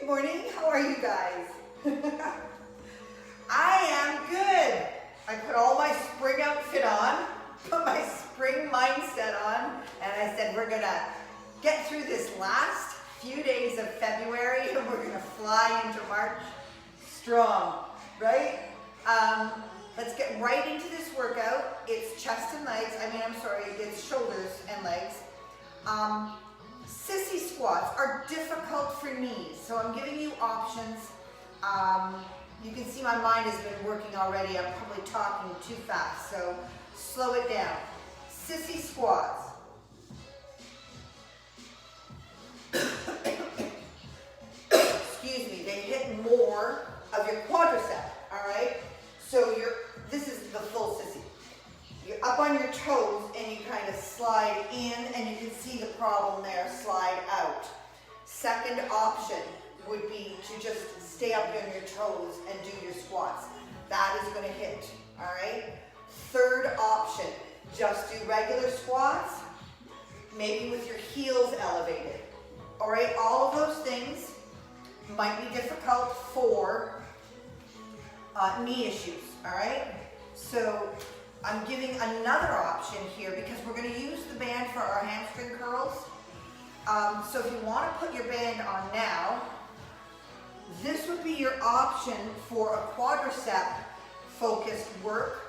morning. How are you guys? I am good. I put all my spring outfit on, put my spring mindset on, and I said we're gonna get through this last few days of February and we're gonna fly into March strong, right? Let's get right into this workout. It's chest and legs. It's shoulders and legs. Sissy squats are difficult for knees, so I'm giving you options. You can see my mind has been working already. I'm probably talking too fast, so slow it down. Sissy squats. Excuse me, they hit more of your quadricep, all right? So this is the full sissy. You're up on your toes and you kind of slide in, and you can see the problem there, slide out. Second option would be to just stay up on your toes and do your squats. That is going to hit, all right? Third option, just do regular squats, maybe with your heels elevated. All right, all of those things might be difficult for knee issues, all right? So I'm giving another option here because we're going to use the band for our hamstring curls. So if you want to put your band on now, this would be your option for a quadricep focused work.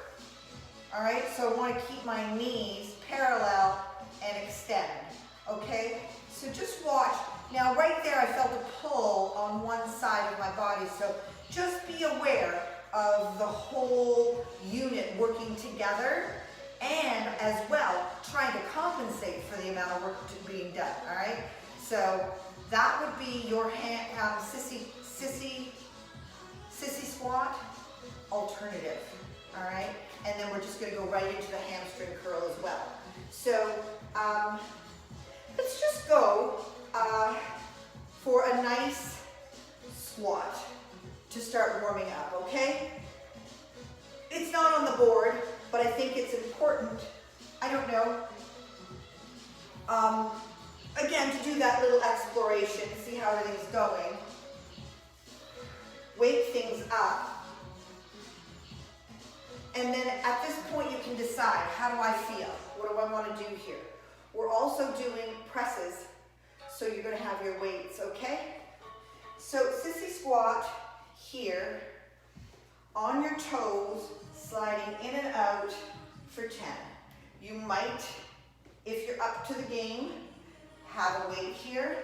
All right, so I want to keep my knees parallel and extend, okay? So just watch. Now right there I felt a pull on one side of my body, so just be aware of the whole unit working together, and as well trying to compensate for the amount of work being done, all right? So that would be your sissy squat alternative, all right? And then we're just gonna go right into the hamstring curl as well. So let's just go for a nice squat to start warming up, okay? It's not on the board, but I think it's important. I don't know. Again, to do that little exploration, see how everything's going. Wake things up. And then at this point you can decide, how do I feel? What do I want to do here? We're also doing presses, so you're going to have your weights, okay? So sissy squat here, on your toes, sliding in and out for 10. You might, if you're up to the game, have a weight here.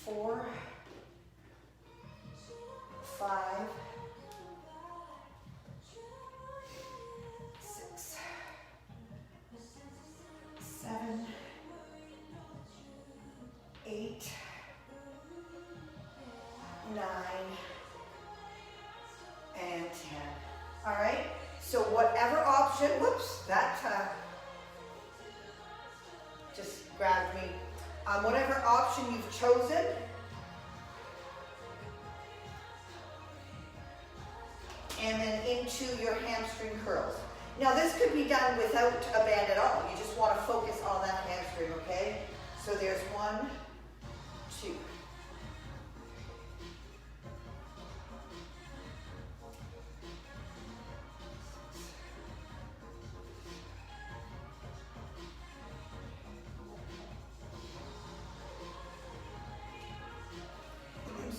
4, 5, 6, 7, 8, 9, and 10. All right, so whatever option, whoops, that just grabbed me. Whatever option you've chosen, and then into your hamstring curls. Now this could be done without a band at all. You just want to focus on that hamstring, okay? So there's 1, 2.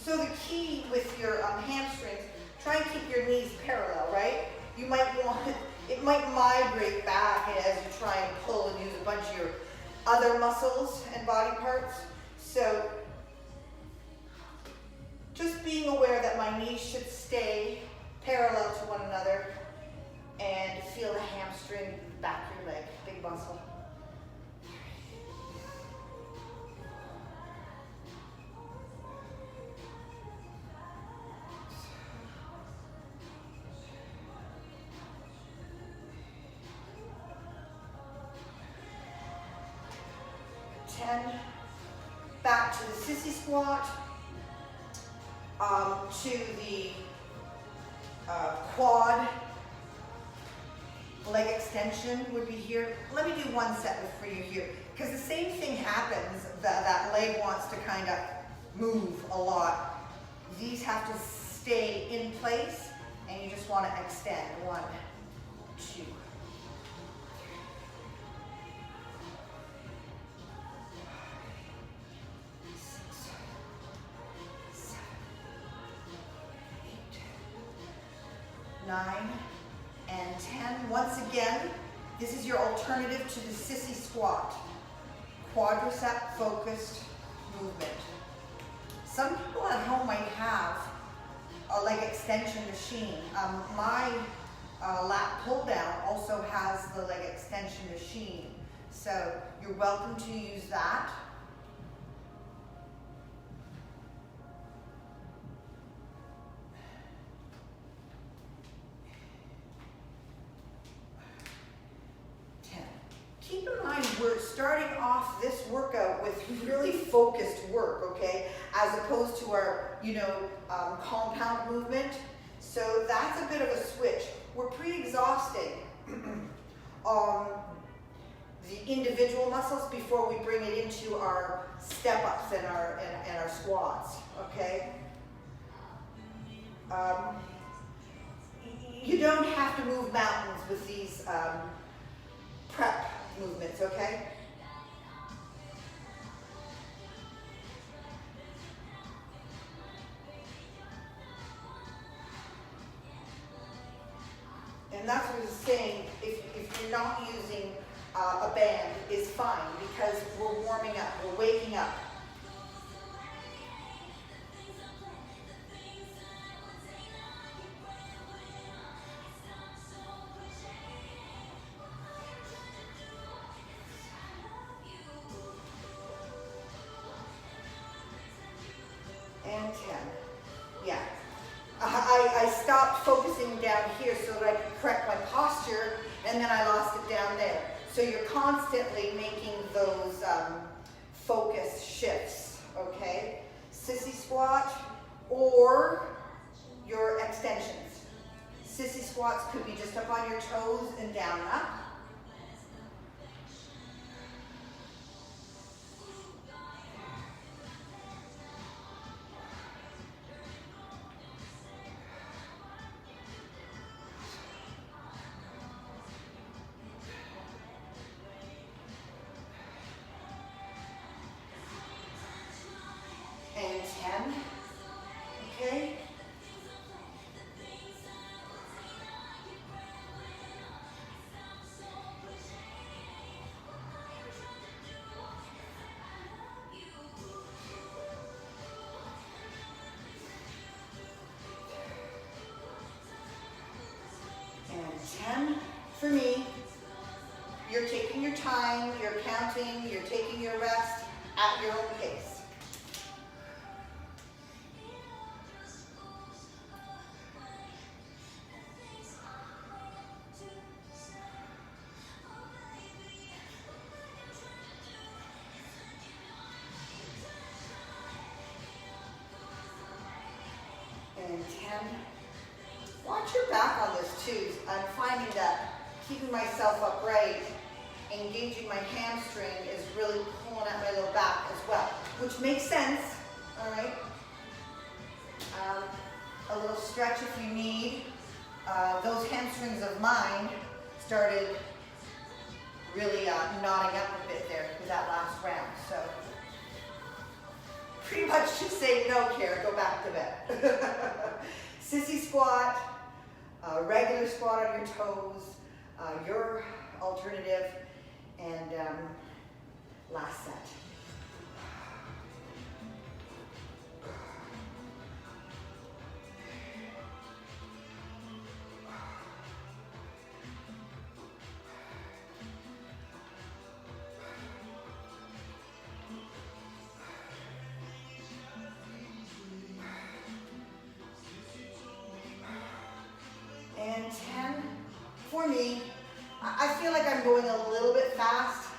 So the key with your hamstrings, try and keep your knees parallel, right? You might want, it might migrate back as you try and pull and use a bunch of your other muscles and body parts. So just being aware that my knees should stay parallel to one another, and feel the hamstring back your leg, big muscle. Back to the sissy squat, to the quad leg extension would be here. Let me do one set for you here, because the same thing happens, that leg wants to kind of move a lot. These have to stay in place, and you just want to extend. 1, 2, 3, 6, 7, 8, 9, and 10. Once again, this is your alternative to the Sissy Squat. Quadricep focused movement. Some people at home might have a leg extension machine. My lat pull down also has the leg extension machine. So you're welcome to use that. Keep in mind, we're starting off this workout with really focused work, okay? As opposed to our, compound movement. So that's a bit of a switch. We're pre-exhausting the individual muscles before we bring it into our step-ups and our squats, okay? You don't have to move mountains with these prep movements, okay? And that's what I was saying, if you're not using a band, is fine, because we're warming up, we're waking up. And 10. Yeah. I stopped focusing down here so that I could correct my posture, and then I lost it down there. So you're constantly making those focus shifts, okay? Sissy squat or your extensions. Sissy squats could be just up on your toes and down and up. And 10, okay? And 10, for me, you're taking your time, you're counting, you're taking your rest at your own pace. And 10. Watch your back on this too. I'm finding that keeping myself upright, engaging my hamstring is really pulling at my low back as well, which makes sense, all right? A little stretch if you need. Those hamstrings of mine started really knotting up a bit there for that last round, so pretty much just say, no, Kara, go back to bed. Sissy squat, regular squat on your toes, your alternative, and last set. And 10, for me, I feel like I'm going a little bit fast,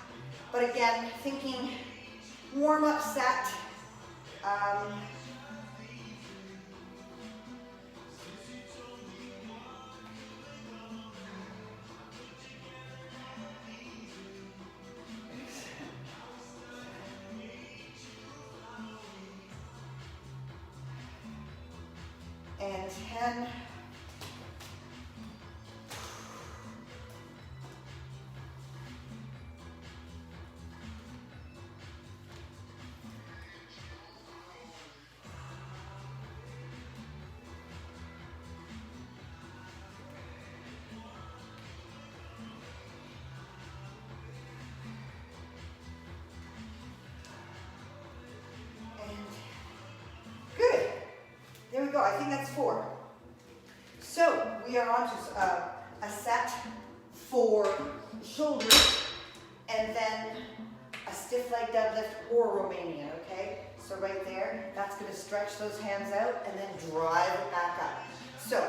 but again, thinking warm-up set. and 10. There we go, I think that's 4. So we are on to a set for shoulders and then a stiff leg deadlift or Romanian, okay? So right there, that's gonna stretch those hands out and then drive it back up. So,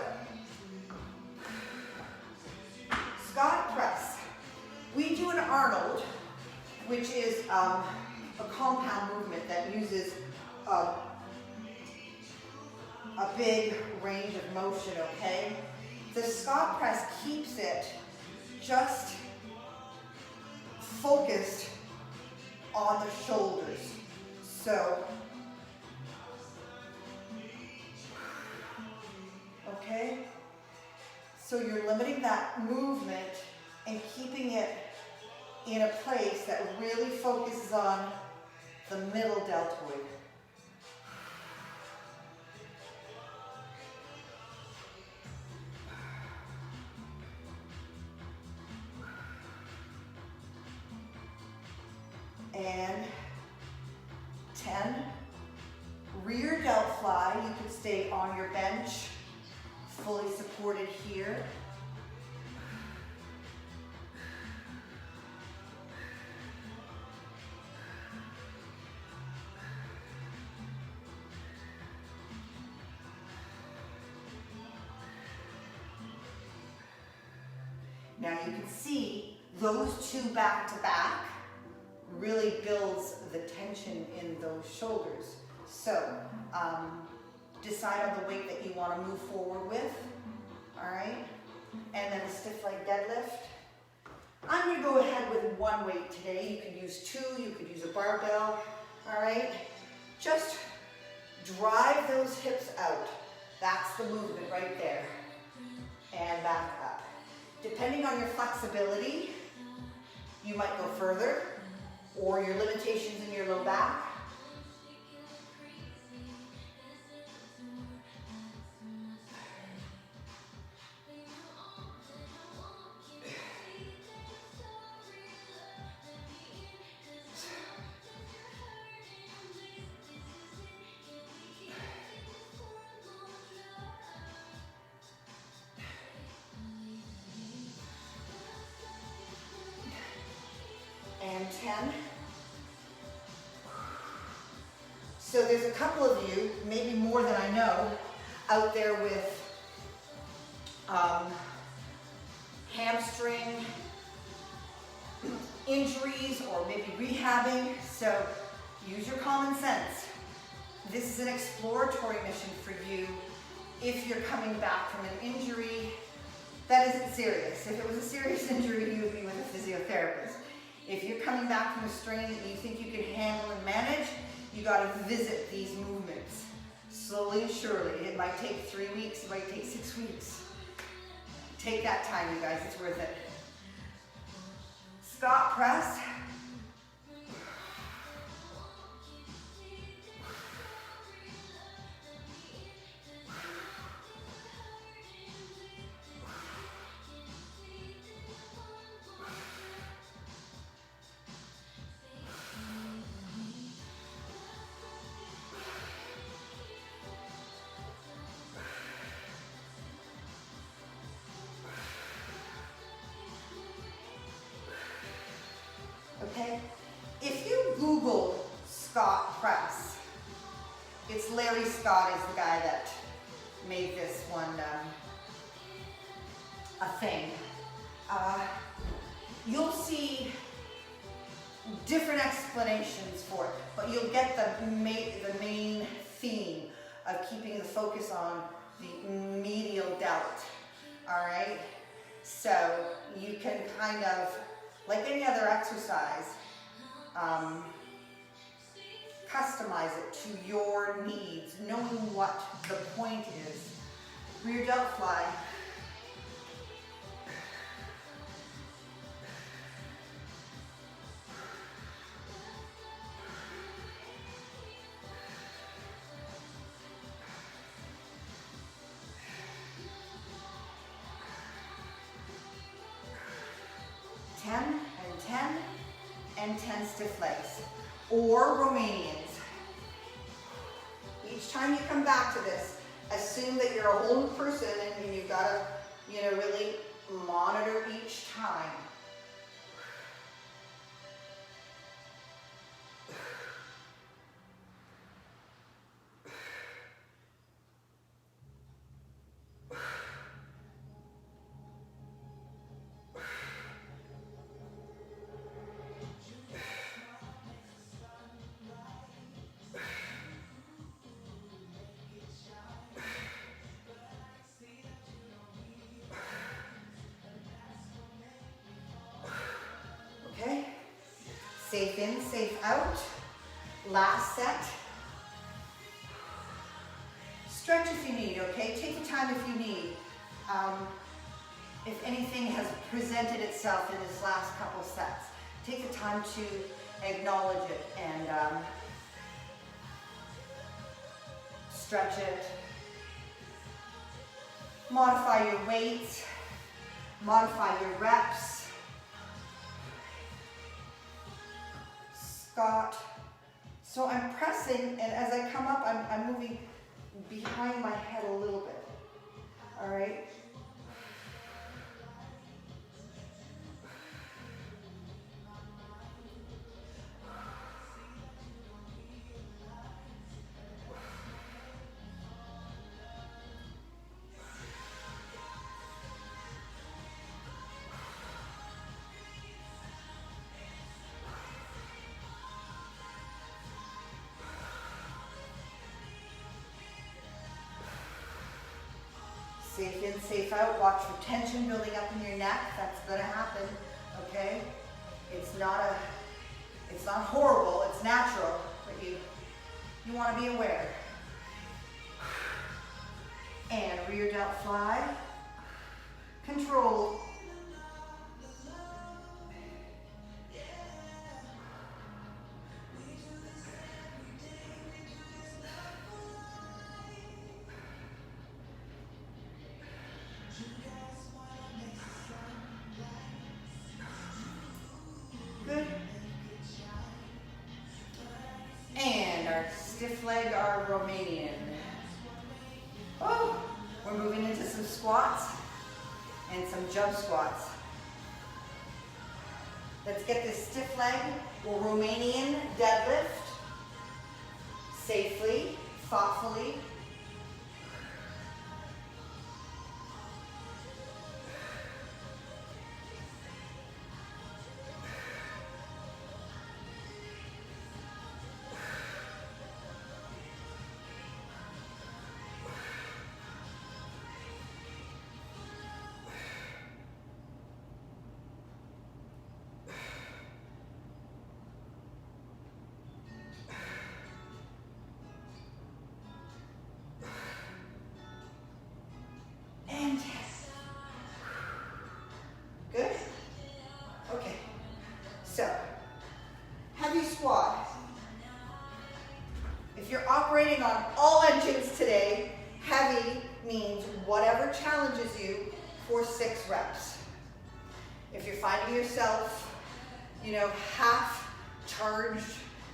Scott press. We do an Arnold, which is a compound movement that uses a big range of motion, okay? The Scott press keeps it just focused on the shoulders. So, okay? So you're limiting that movement and keeping it in a place that really focuses on the middle deltoid. And 10. Rear Delt Fly. You could stay on your bench, fully supported here. Now you can see those two back to back really builds the tension in those shoulders. So decide on the weight that you want to move forward with, all right? And then a stiff leg deadlift. I'm going to go ahead with one weight today. You could use 2, you could use a barbell, all right? Just drive those hips out. That's the movement right there. And back up. Depending on your flexibility, you might go further, or your limitations in your low back. And 10. So there's a couple of you, maybe more than I know, out there with hamstring injuries or maybe rehabbing. So use your common sense. This is an exploratory mission for you if you're coming back from an injury that isn't serious. If it was a serious injury, you would be with a physiotherapist. If you're coming back from a strain that you think you can handle and manage, you got to visit these movements slowly and surely. It might take 3 weeks, it might take 6 weeks. Take that time, you guys, it's worth it. Scott press. Okay, if you Google Scott press, it's Larry Scott is the guy that made this one a thing. You'll see different explanations for it, but you'll get the main theme of keeping the focus on the medial delt, all right? So you can kind of, like any other exercise, customize it to your needs, knowing what the point is Rear Delt Fly. And 10 stiff legs, or Romanians. Each time you come back to this, assume that you're a whole new person and you've got to, really monitor each time. Safe in, safe out. Last set. Stretch if you need, okay? Take the time if you need. If anything has presented itself in this last couple sets, take the time to acknowledge it and stretch it. Modify your weights, modify your reps. Squat. So I'm pressing, and as I come up, I'm moving behind my head a little bit. All right? Safe in, safe out. Watch for tension building up in your neck. That's going to happen, okay? It's not horrible. It's natural, but you want to be aware. And rear delt fly. Control. Stiff leg or Romanian. Oh, we're moving into some squats and some jump squats. Let's get this stiff leg or Romanian deadlift safely, thoughtfully. Good? Okay. So, heavy squat. If you're operating on all engines today, heavy means whatever challenges you for 6 reps. If you're finding yourself, half charged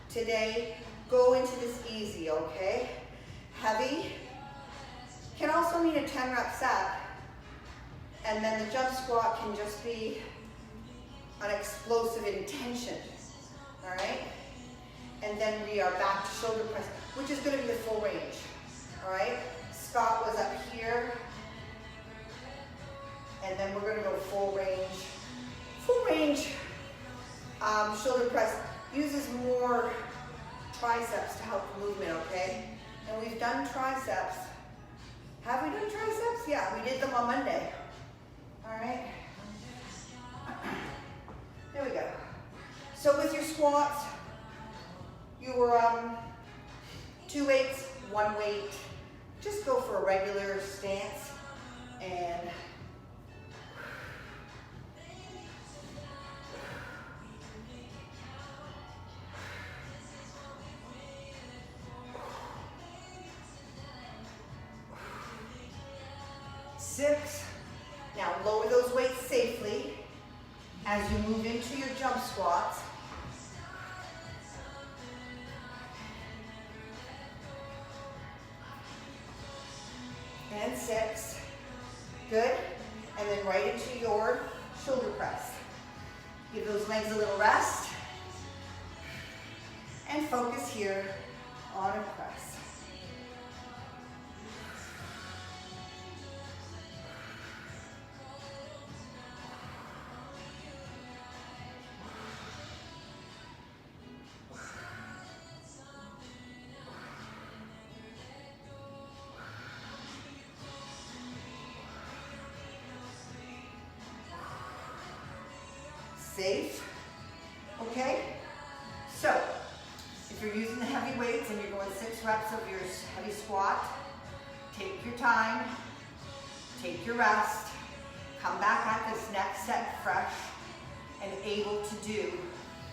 today, go into this easy, okay? Heavy can also mean a 10 rep set. And then the jump squat can just be an explosive intention, all right? And then we are back to shoulder press, which is going to be the full range, all right? Scott was up here, and then we're going to go full range. Full range shoulder press uses more triceps to help the movement, okay? And we've done triceps. Have we done triceps? Yeah, we did them on Monday. All right, there we go. So with your squats, you were 2 weights, 1 weight. Just go for a regular stance. And six. Now lower those weights safely as you move into your jump squats. And six. Good. And then right into your shoulder press. Give those legs a little rest. And focus here on a press. Safe, okay? So, if you're using the heavy weights and you're going 6 reps of your heavy squat, take your time, take your rest, come back at this next set fresh and able to do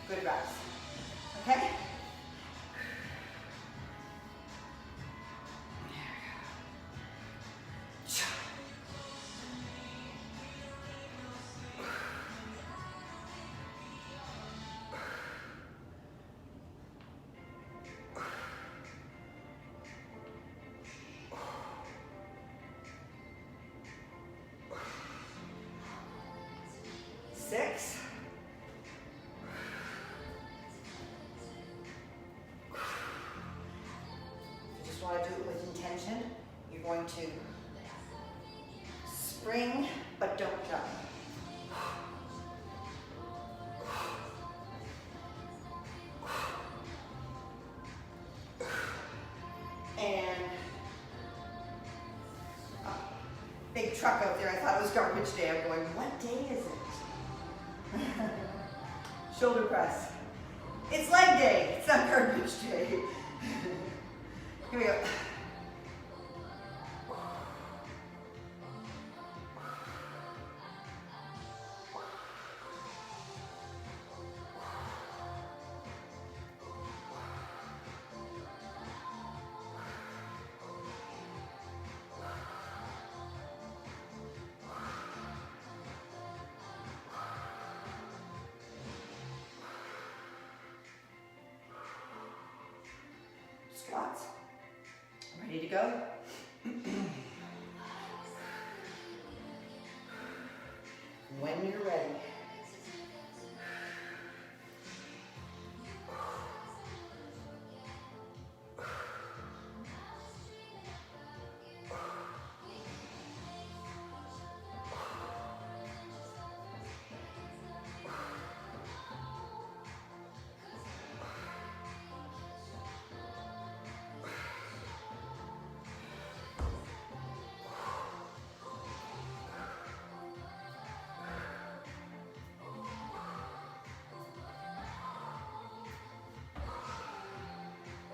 good reps, okay? Six. You just want to do it with intention. You're going to spring, but don't jump. And big truck out there. I thought it was garbage day. I'm going, what day is it? Shoulder press. It's leg day. It's not garbage day. Here we go. Squats. Ready to go? When you're ready.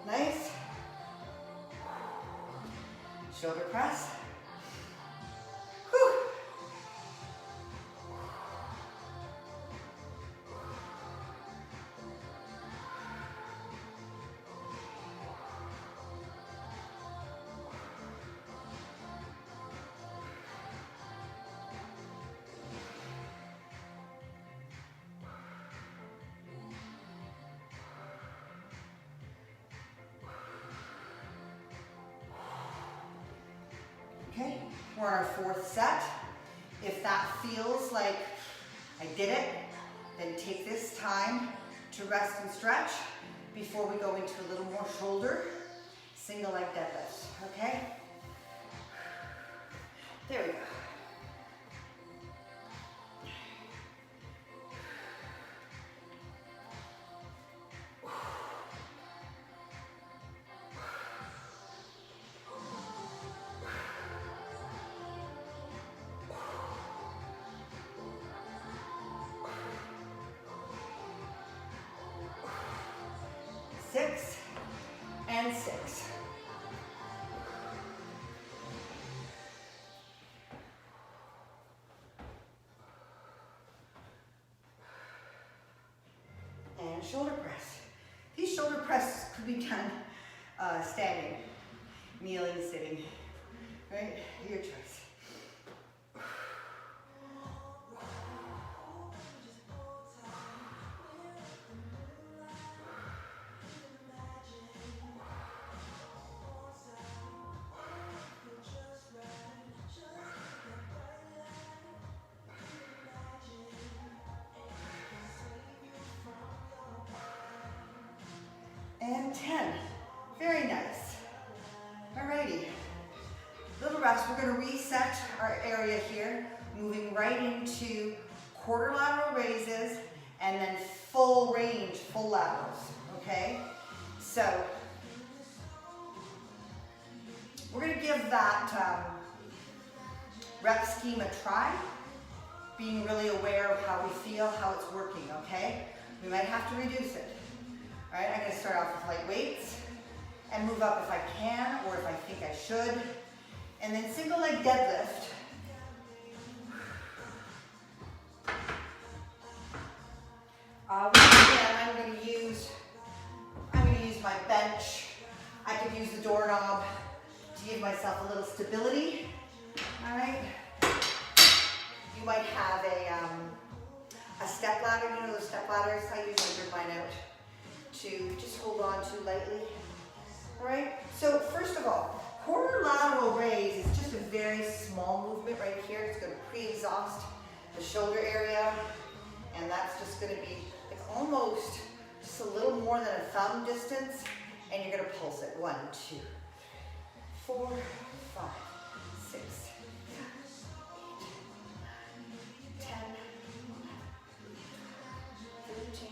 Nice. Shoulder press. Whew. Okay, we're on our 4th set. If that feels like I did it, then take this time to rest and stretch before we go into a little more shoulder single leg deadlift, okay? There we go. Six and six. done standing, kneeling, sitting, right? Your choice. And 10. Very nice. Alrighty. Little rest. We're going to reset our area here, moving right into quarter lateral raises and then full range, full laterals. Okay? So, we're going to give that rep scheme a try, being really aware of how we feel, how it's working, okay? We might have to reduce it. All right, I'm going to start off with light weights and move up if I can or if I think I should. And then single leg deadlift. Again, I'm going to use my bench. I could use the doorknob to give myself a little stability. All right. You might have a step ladder. You know those step ladders? I usually bring mine out to just hold on to lightly. All right. So first of all, quarter lateral raise is just a very small movement right here. It's going to pre-exhaust the shoulder area, and that's just going to be like almost just a little more than a thumb distance, and you're going to pulse it. 1, 2, 4, 5, 6, 7, 8, 10, 13,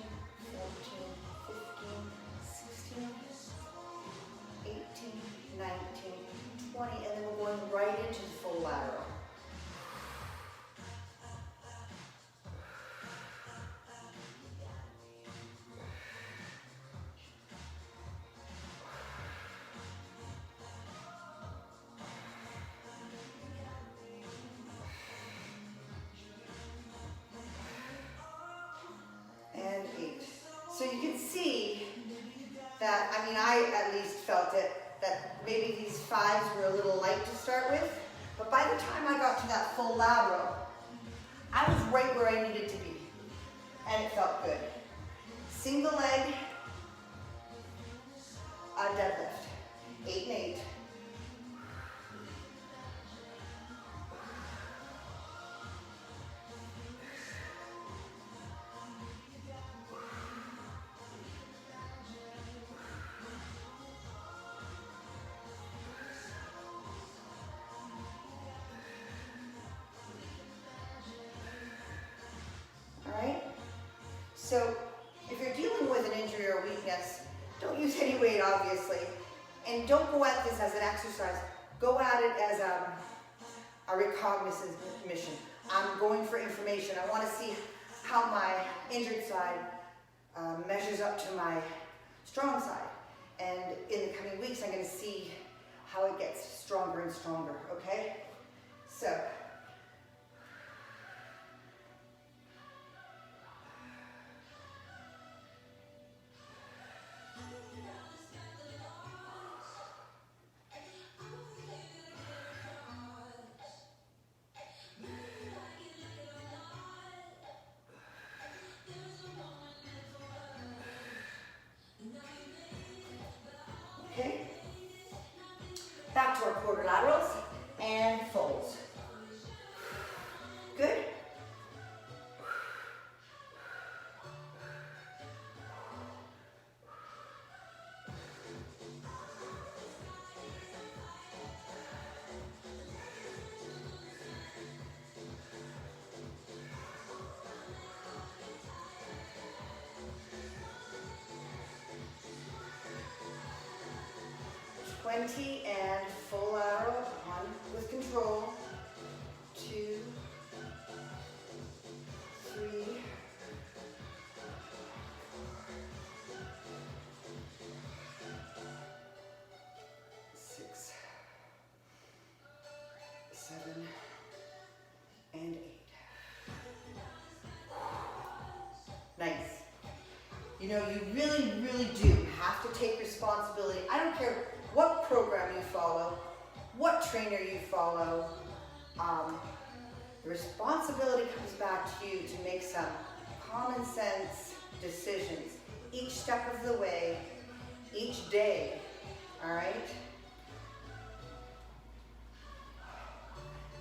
14, 15, 16, 18, 19, 20, and then we're going right into the full lateral. And 8. So you can see that, I mean, I at least felt it, that maybe these 5s were a little light to start with, but by the time I got to that full lateral, I was right where I needed to be, and it felt good. Single leg deadlift, 8 and 8. So if you're dealing with an injury or weakness, don't use any weight, obviously, and don't go at this as an exercise. Go at it as a recognizance mission. I'm going for information. I want to see how my injured side measures up to my strong side. And in the coming weeks, I'm going to see how it gets stronger and stronger, okay? So, okay, back to our quarter laterals and folds. Good. And full lateral on with control. 2, 3, 6, 7, and 8. Nice. You know, you really do have have to take responsibility. I don't care what program you follow, what trainer you follow. The responsibility comes back to you to make some common sense decisions each step of the way, each day, all right?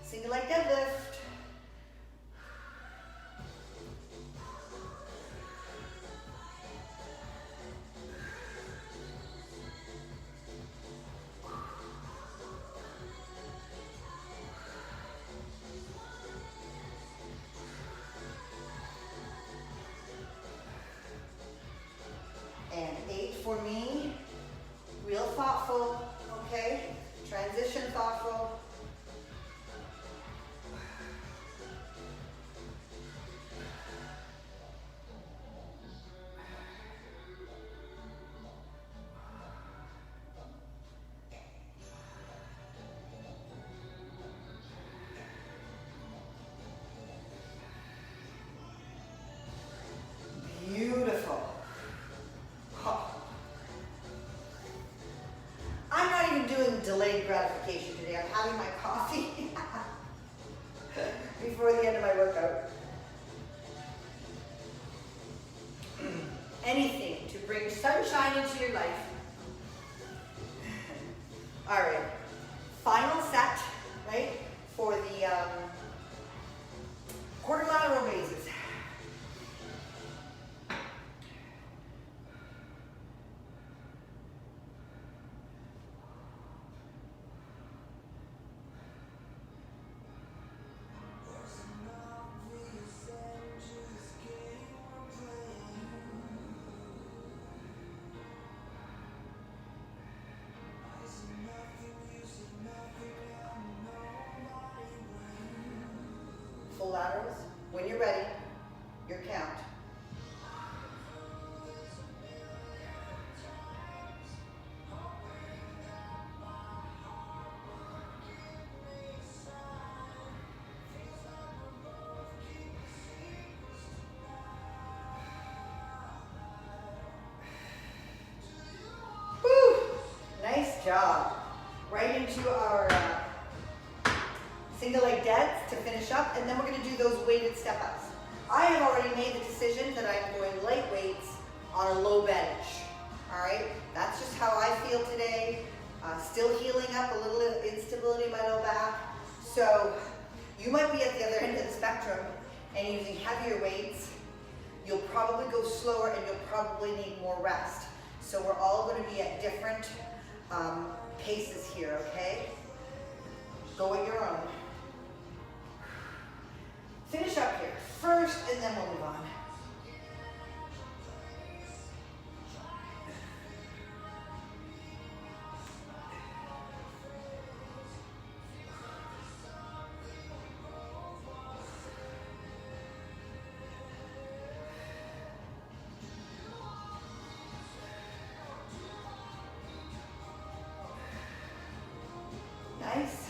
Single leg deadlift. And 8 for me, real thoughtful, okay? Transition thoughtful. Beautiful. I'm not even doing delayed gratification today. I'm having my coffee before the end of my workout. Anything to bring sunshine into your life. All right, final set, right, for the quarter lateral raises. Full laterals. When you're ready, your count. Woo! Nice job. Right into our single leg deads to finish up, and then we're going to do those weighted step ups. I have already made the decision that I'm going light weights on a low bench. All right, that's just how I feel today. Still healing up a little instability in my low back. So you might be at the other end of the spectrum and using heavier weights. You'll probably go slower and you'll probably need more rest. So we're all going to be at different paces here, okay? Go at your own. Finish up here first, and then we'll move on. Nice.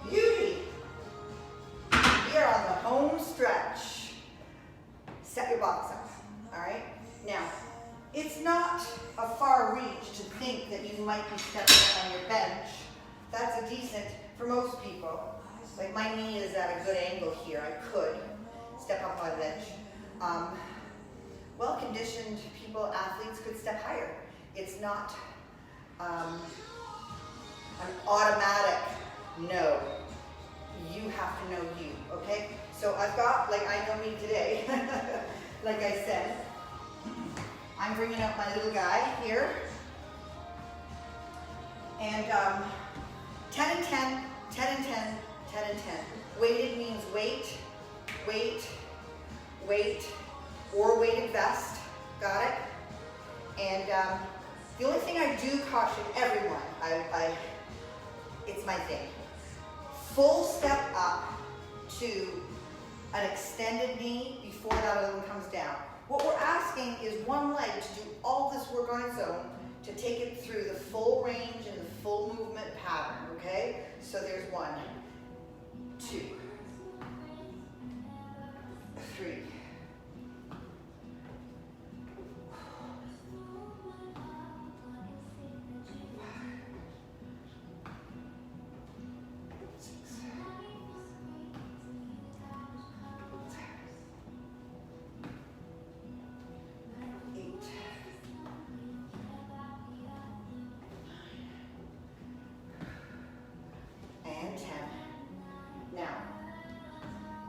Beauty. You're on the home stretch. Set your box up, all right? Now, it's not a far reach to think that you might be stepping up on your bench. That's a decent, for most people. Like my knee is at a good angle here. I could step up on the bench. Well-conditioned people, athletes could step higher. It's not an automatic no. You have to know you, okay? So I've got, like I know me today, like I said, I'm bringing up my little guy here. And 10 and 10, 10 and 10, 10 and 10. Weighted means weight, weight, weight, or weighted vest, got it? And the only thing I do caution everyone, It's my thing. Full step up to an extended knee before that other one comes down. What we're asking is one leg to do all this work on its own, to take it through the full range and the full movement pattern, okay? So there's 1, 2, 3.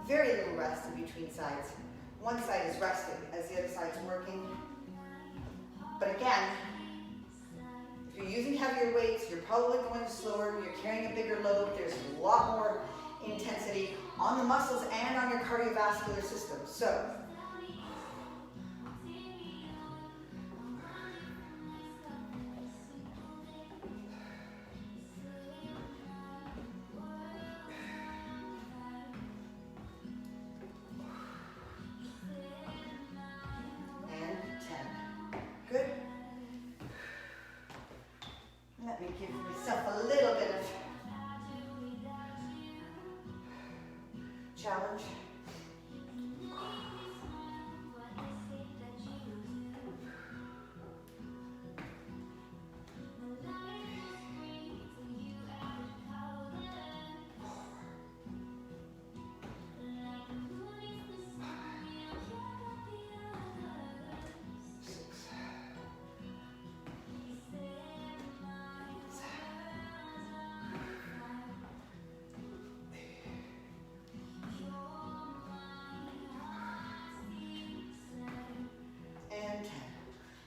Very little rest in between sides. One side is resting as the other side's working. But again, if you're using heavier weights, you're probably going slower, you're carrying a bigger load, there's a lot more intensity on the muscles and on your cardiovascular system. So, let me give myself a little bit of challenge.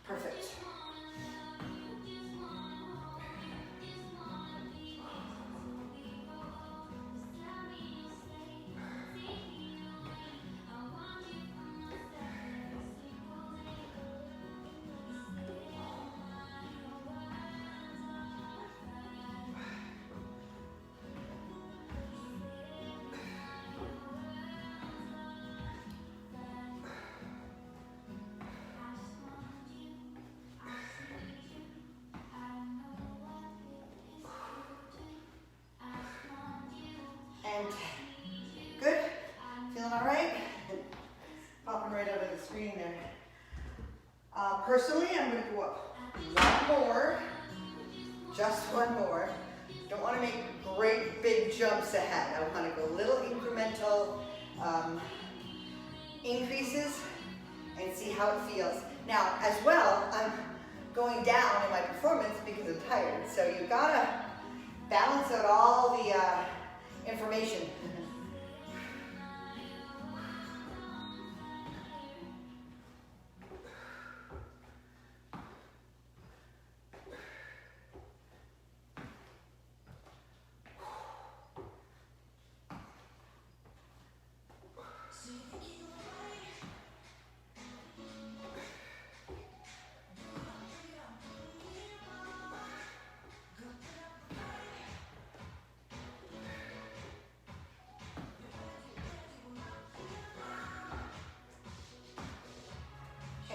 Perfect. And good? Feeling all right? Popping right out of the screen there. Personally, I'm going to go up one more, just one more. Don't want to make great big jumps ahead. I want to go little incremental increases and see how it feels. Now, as well, I'm going down in my performance because I'm tired. So you've got to balance out all the information.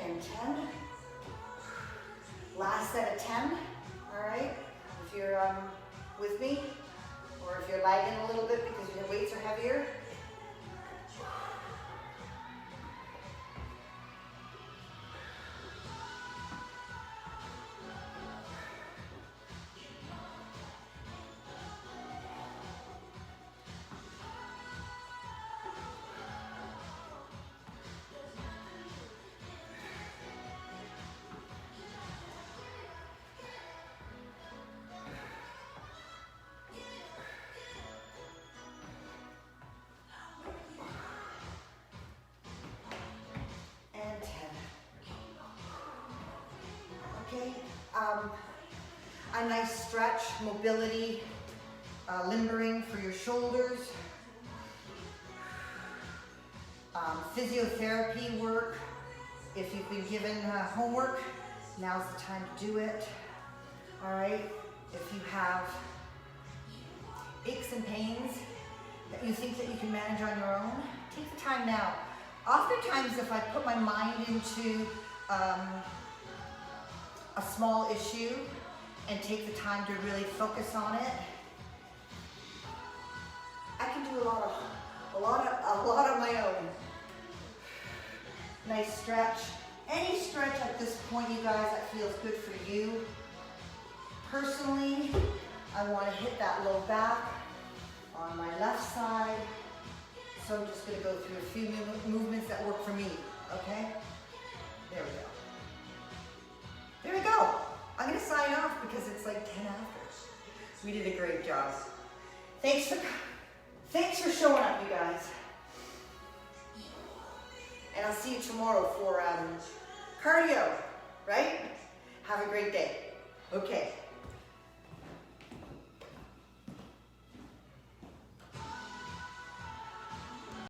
And 10. Last set of 10. All right. If you're with me, or if you're lagging a little bit because your weights are heavier. Okay, a nice stretch, mobility, limbering for your shoulders, physiotherapy work. If you've been given homework, now's the time to do it. All right, if you have aches and pains that you think that you can manage on your own, take the time now. Oftentimes, if I put my mind into a small issue and take the time to really focus on it, I can do a lot of my own. Nice stretch. Any stretch at this point, you guys, that feels good for you. Personally, I want to hit that low back on my left side. So I'm just going to go through a few movements that work for me, okay? There we go. There we go. I'm going to sign off because it's like 10 after. We did a great job. Thanks for showing up, you guys. And I'll see you tomorrow for cardio, right? Have a great day. Okay.